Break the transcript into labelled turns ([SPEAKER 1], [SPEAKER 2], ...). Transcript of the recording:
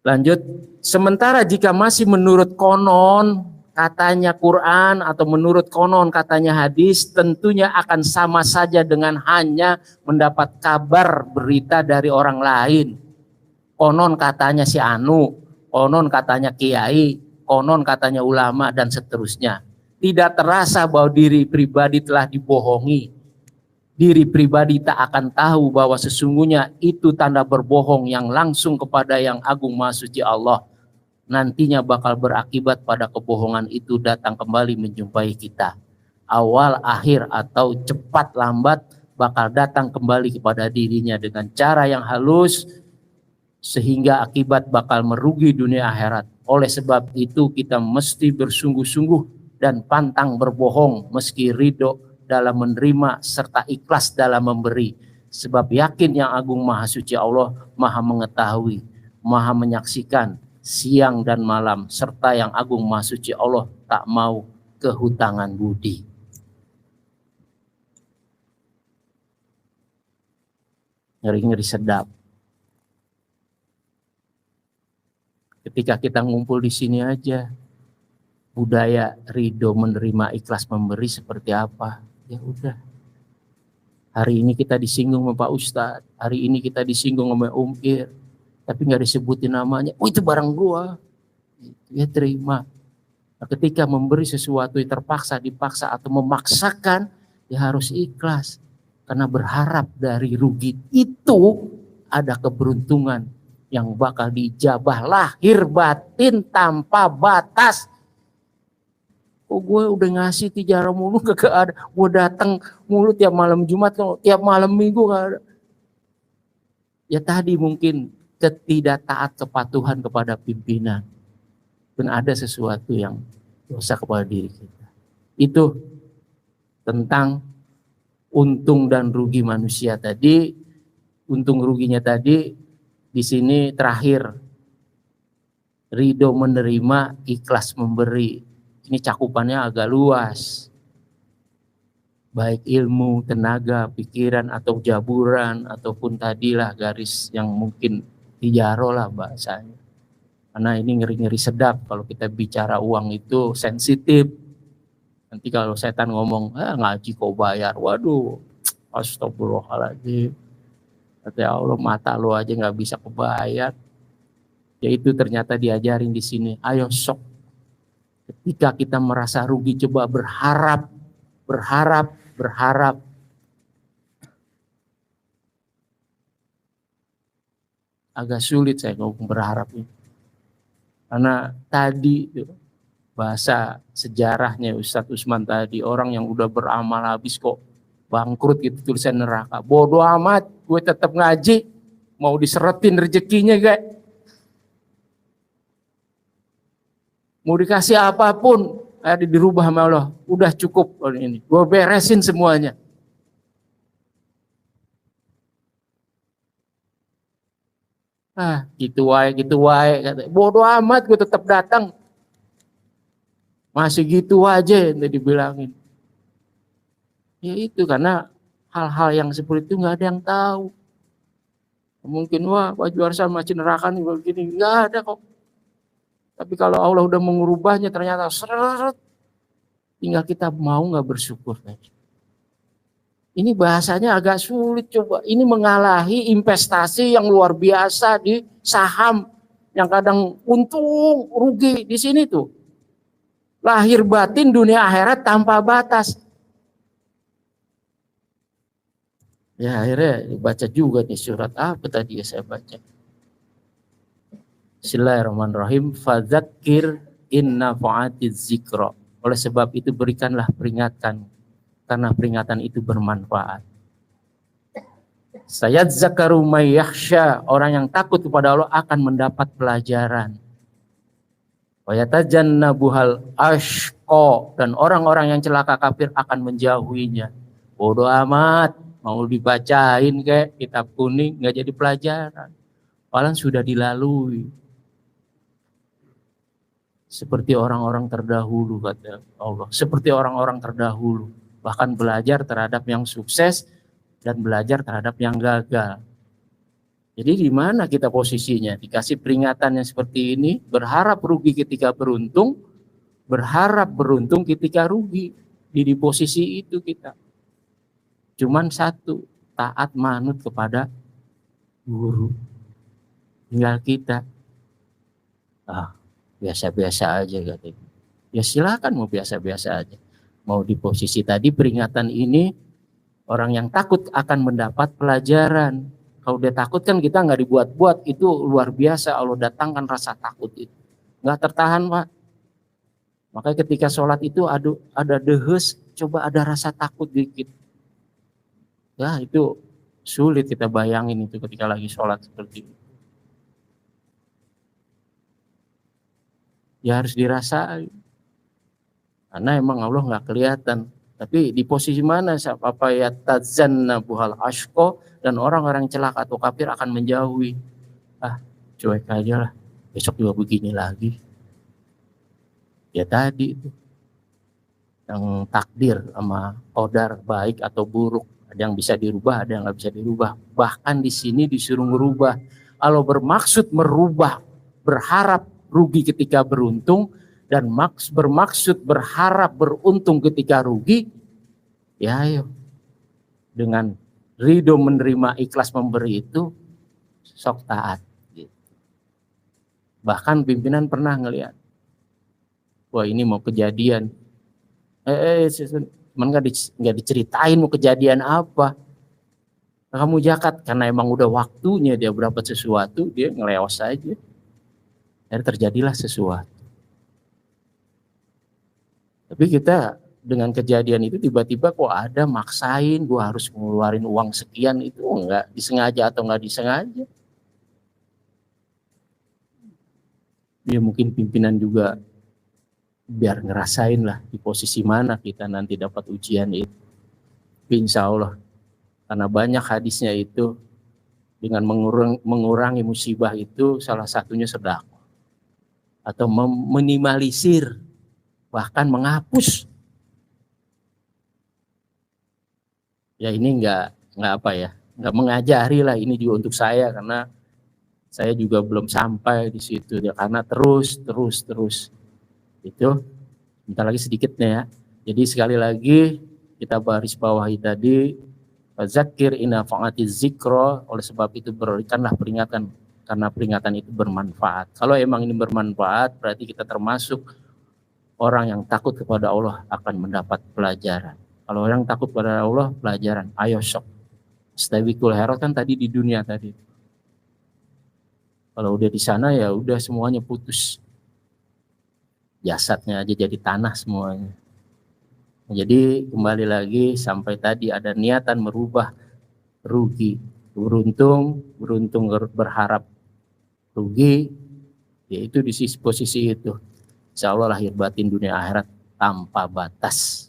[SPEAKER 1] Lanjut, sementara jika masih menurut konon katanya Quran atau menurut konon katanya hadis, tentunya akan sama saja dengan hanya mendapat kabar berita dari orang lain. Konon katanya si Anu, konon katanya kiai, konon katanya ulama, dan seterusnya. Tidak terasa bahwa diri pribadi telah dibohongi. Diri pribadi tak akan tahu bahwa sesungguhnya itu tanda berbohong yang langsung kepada yang agung maha suci Allah. Nantinya bakal berakibat pada kebohongan itu datang kembali menjumpai kita. Awal, akhir, atau cepat lambat bakal datang kembali kepada dirinya dengan cara yang halus, sehingga akibat bakal merugi dunia akhirat. Oleh sebab itu kita mesti bersungguh-sungguh dan pantang berbohong meski ridho dalam menerima serta ikhlas dalam memberi. Sebab yakin yang agung maha suci Allah maha mengetahui, maha menyaksikan siang dan malam, serta yang agung maha suci Allah tak mau kehutangan budi. Ngeri-ngeri sedap. Ketika kita ngumpul di sini aja, budaya ridho menerima ikhlas memberi seperti apa? Ya udah. Hari ini kita disinggung sama Pak Ustadz, hari ini kita disinggung sama Om Ir, tapi nggak disebutin namanya. Oh itu barang gua. Ya terima. Nah, ketika memberi sesuatu yang terpaksa, dipaksa atau memaksakan, ya harus ikhlas. Karena berharap dari rugi itu ada keberuntungan yang bakal dijabah lahir batin tanpa batas. Oh gue udah ngasih tijarah mulu gak ada. Gue datang mulu tiap malam Jumat, tiap malam Minggu gak ada. Ya tadi mungkin ketidaktaat kepatuhan kepada pimpinan. Dan ada sesuatu yang dosa kepada diri kita. Itu tentang untung dan rugi manusia tadi. Untung ruginya tadi di sini terakhir. Ridho menerima, ikhlas memberi. Ini cakupannya agak luas. Baik ilmu, tenaga, pikiran, atau jaburan, ataupun tadilah garis yang mungkin tijaro lah bahasanya. Karena ini ngeri-ngeri sedap kalau kita bicara uang itu sensitif. Nanti kalau setan ngomong, ngaji kau bayar. Waduh, astagfirullahaladzim. Kata Allah, mata lo aja nggak bisa kebayar. Yaitu ternyata diajarin di sini. Ayo sok. Ketika kita merasa rugi, coba berharap. Agak sulit saya ngomong berharap ini. Karena tadi bahasa sejarahnya Ustadz Usman tadi, orang yang udah beramal habis kok bangkrut gitu tulisan neraka. Bodoh amat, gue tetap ngaji, mau diseretin rezekinya gak? Mau dikasih apapun, dirubah sama Allah. Udah cukup ini, gue beresin semuanya. Gitu wae. Bodoh amat, gue tetap datang. Masih gitu aja yang dibilangin. Ya itu karena hal-hal yang seperti itu nggak ada yang tahu. Mungkin Pak Juarsa masih neraka nih begini, nggak ada kok. Tapi kalau Allah udah mengubahnya ternyata seret, tinggal kita mau nggak bersyukur. Ini bahasanya agak sulit coba. Ini mengalahi investasi yang luar biasa di saham yang kadang untung rugi di sini tuh. Lahir batin dunia akhirat tanpa batas. Ya akhirnya dibaca juga nih surat apa tadi ya saya baca. Bismillahirrahmanirrahim. Fadzakir inna fa'atiz zikra. Oleh sebab itu berikanlah peringatan, karena peringatan itu bermanfaat. Sayadzakaru may yakhsha, orang yang takut kepada Allah akan mendapat pelajaran. Wa yatajannabuhal ashqa, dan orang-orang yang celaka kafir akan menjauhinya. Bodoh amat, mau dibacain kayak kitab kuning nggak jadi pelajaran. Padahal sudah dilalui. Seperti orang-orang terdahulu kata Allah. Seperti orang-orang terdahulu. Bahkan belajar terhadap yang sukses dan belajar terhadap yang gagal. Jadi di mana kita posisinya? Dikasih peringatan yang seperti ini, berharap rugi ketika beruntung, berharap beruntung ketika rugi. Di posisi itu kita. Cuman satu, taat manut kepada guru. Tinggal kita, biasa-biasa aja katanya. Ya silakan mau biasa-biasa aja. Mau di posisi tadi peringatan ini, orang yang takut akan mendapat pelajaran. Kalau dia takut kan kita nggak dibuat-buat, itu luar biasa Allah datangkan rasa takut itu. Nggak tertahan Pak. Makanya ketika sholat itu ada dehes, coba ada rasa takut dikit. Ya itu sulit kita bayangin itu ketika lagi sholat seperti itu. Ya harus dirasain. Karena emang Allah nggak kelihatan. Tapi di posisi mana apa ya tazanna buhal ashko, dan orang-orang celaka atau kafir akan menjauhi. Cuek aja lah. Besok juga begini lagi. Ya tadi itu. Yang takdir sama qadar baik atau buruk. Ada yang bisa dirubah, ada yang nggak bisa dirubah. Bahkan di sini disuruh merubah. Kalau bermaksud merubah, berharap rugi ketika beruntung, dan bermaksud berharap beruntung ketika rugi, ya ayo. Dengan ridho menerima, ikhlas memberi itu, sok taat. Bahkan pimpinan pernah ngelihat, wah ini mau kejadian. Cuman nggak diceritain mau kejadian apa. Kamu jakat karena emang udah waktunya dia berapa sesuatu, dia ngelewas aja. Dan terjadilah sesuatu. Tapi kita dengan kejadian itu tiba-tiba kok ada maksain gue harus ngeluarin uang sekian, itu enggak disengaja atau enggak disengaja. Ya mungkin pimpinan juga biar ngerasain lah di posisi mana kita nanti dapat ujian itu. Insya Allah, karena banyak hadisnya itu, dengan mengurangi musibah itu salah satunya sedekah atau meminimalisir, bahkan menghapus. Ya ini nggak mengajari lah, ini juga untuk saya karena saya juga belum sampai di situ ya, karena terus itu bentar lagi sedikitnya ya. Jadi sekali lagi kita baris bawahi tadi, fadzakir in nafa'atiz zikra, oleh sebab itu berikanlah peringatan karena peringatan itu bermanfaat. Kalau emang ini bermanfaat, berarti kita termasuk orang yang takut kepada Allah akan mendapat pelajaran. Kalau orang takut kepada Allah, pelajaran. Ayo sok. Stabiqul khairat kan tadi di dunia tadi. Kalau udah di sana ya udah semuanya putus. Jasadnya aja jadi tanah semuanya. Jadi kembali lagi sampai tadi ada niatan merubah rugi. Beruntung berharap rugi, yaitu di posisi itu. Insya Allah lahir batin dunia akhirat tanpa batas.